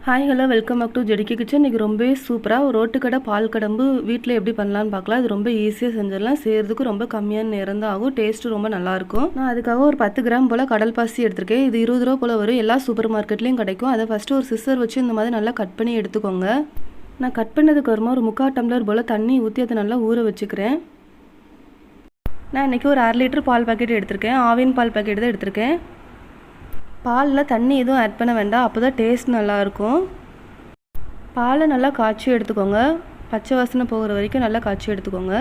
Hi hello welcome back to ஜெடிக்கி kitchen. இன்றைக்கி ரொம்பவே சூப்பராக ஒரு ரோட்டுக்கடை பால் கடம்பு வீட்டில் எப்படி பண்ணலான்னு பார்க்கலாம். இது ரொம்ப ஈஸியாக செஞ்சிடலாம். செய்கிறதுக்கு ரொம்ப கம்மியான நேரம் தான் ஆகும். டேஸ்ட்டு ரொம்ப நல்லாயிருக்கும். நான் அதுக்காக ஒரு 10 கிராம் போல் கடல் பாசி எடுத்திருக்கேன். இது 20 ரூபா போல் வரும். எல்லா சூப்பர் மார்க்கெட்லேயும் கிடைக்கும். அதை ஃபஸ்ட்டு ஒரு சிசர் வச்சு இந்த மாதிரி நல்லா கட் பண்ணி எடுத்துக்கோங்க. நான் கட் பண்ணதுக்கு வருமா ஒரு 3/4 டம்ளர் போல் தண்ணி ஊற்றி அதை நல்லா ஊற வச்சுக்கிறேன். நான் இன்றைக்கி ஒரு 1/2 லிட்டர் பால் பாக்கெட் எடுத்திருக்கேன். ஆவின் பால் பாக்கெட் தான் எடுத்திருக்கேன். பாலில் தண்ணி எதுவும் ஆட் பண்ண வேண்டாம், அப்போ தான் டேஸ்ட் நல்லாயிருக்கும். பாலை நல்லா காய்ச்சி எடுத்துக்கோங்க. பச்சை வாசனை போகிற வரைக்கும் நல்லா காய்ச்சி எடுத்துக்கோங்க.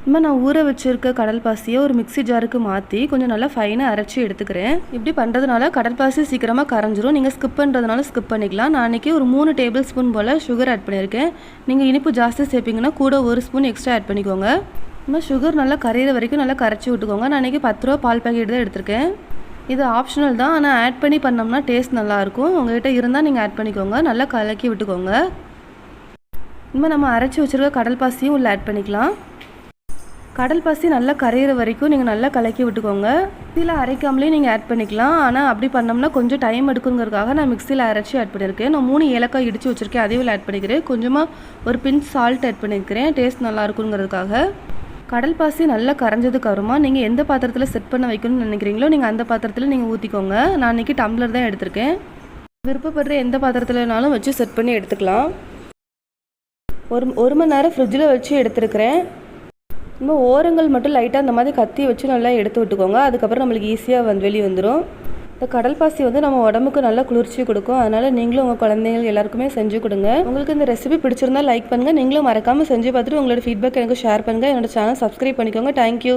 இனிமேல் நான் ஊற வச்சுருக்க கடல் பாசியை ஒரு மிக்ஸி ஜாருக்கு மாற்றி கொஞ்சம் நல்லா ஃபைனாக அரைச்சி எடுத்துக்கிறேன். இப்படி பண்ணுறதுனால கடல் பாசி சீக்கிரமாக கரைஞ்சிரும். நீங்கள் ஸ்கிப் பண்ணுறதுனால ஸ்கிப் பண்ணிக்கலாம். நான் அன்றைக்கி ஒரு 3 டேபிள் ஸ்பூன் போல் சுகர் ஆட் பண்ணியிருக்கேன். நீங்கள் இனிப்பு ஜாஸ்தி சேர்ப்பீங்கன்னா கூட 1 ஸ்பூன் எக்ஸ்ட்ரா ஆட் பண்ணிக்கோங்க. இன்னும் சுகர் நல்லா கரையிற வரைக்கும் நல்லா கரைச்சி விட்டுக்கோங்க. நான் அன்றைக்கி 10 ரூபா பால் பாக்கெட் தான் எடுத்திருக்கேன். இது ஆப்ஷனல் தான், ஆனால் ஆட் பண்ணி பண்ணோம்னா டேஸ்ட் நல்லாயிருக்கும். உங்கள்கிட்ட இருந்தால் நீங்கள் ஆட் பண்ணிக்கோங்க. நல்லா கலக்கி விட்டுக்கோங்க. இனிமேல் நம்ம அரைச்சி வச்சுருக்க கடல் பாசியும் உள்ள ஆட் பண்ணிக்கலாம். கடல் பாசி நல்லா கரையிற வரைக்கும் நீங்கள் நல்லா கலக்கி விட்டுக்கோங்க. மிக்சியில் அரைக்காமலே நீங்கள் ஆட் பண்ணிக்கலாம். ஆனால் அப்படி பண்ணோம்னா கொஞ்சம் டைம் எடுக்குங்கிறதுக்காக நான் மிக்சியில் அரைச்சி ஆட் பண்ணியிருக்கேன். நான் 3 ஏலக்காய் இடித்து வச்சுருக்கேன், அதையும் ஆட் பண்ணிக்கிறேன். கொஞ்சமாக ஒரு பிஞ்ச் சால்ட் ஆட் பண்ணிக்கிறேன், டேஸ்ட் நல்லா இருக்குங்கிறதுக்காக. கடல் பாசி நல்லா கரைஞ்சதுக்கு அப்புறமா நீங்கள் எந்த பாத்திரத்தில் செட் பண்ண வைக்கணும்னு நினைக்கிறீங்களோ நீங்கள் அந்த பாத்திரத்தில் நீங்கள் ஊற்றிக்கோங்க. நான் இன்றைக்கி டம்ளர் தான் எடுத்திருக்கேன். விருப்பப்படுற எந்த பாத்திரத்துலனாலும் வச்சு செட் பண்ணி எடுத்துக்கலாம். ஒரு மணி நேரம் ஃப்ரிட்ஜில் வச்சு எடுத்துருக்கிறேன். இன்னும் ஓரங்கள் மட்டும் லைட்டாக அந்த மாதிரி கத்தி வச்சு நல்லா எடுத்து விட்டுக்கோங்க. அதுக்கப்புறம் நம்மளுக்கு ஈஸியாக வெளியே வந்துடும். இந்த கடல் பாசி நம்ம உடம்புக்கு நல்லா குளிர்ச்சி கொடுக்கும். அதனால் நீங்களும் உங்கள் குழந்தைகள் எல்லாருக்குமே செஞ்சு கொடுங்க. உங்களுக்கு இந்த ரெசிபி பிடிச்சிருந்தா லைக் பண்ணுங்கள். நீங்களும் மறக்காமல் செஞ்சு பார்த்துட்டு உங்களோட ஃபீட்பேக் எனக்கு ஷேர் பண்ணுங்கள். என்னோட சேனல் சப்ஸ்கிரைப் பண்ணிக்கோங்க. தேங்க்யூ.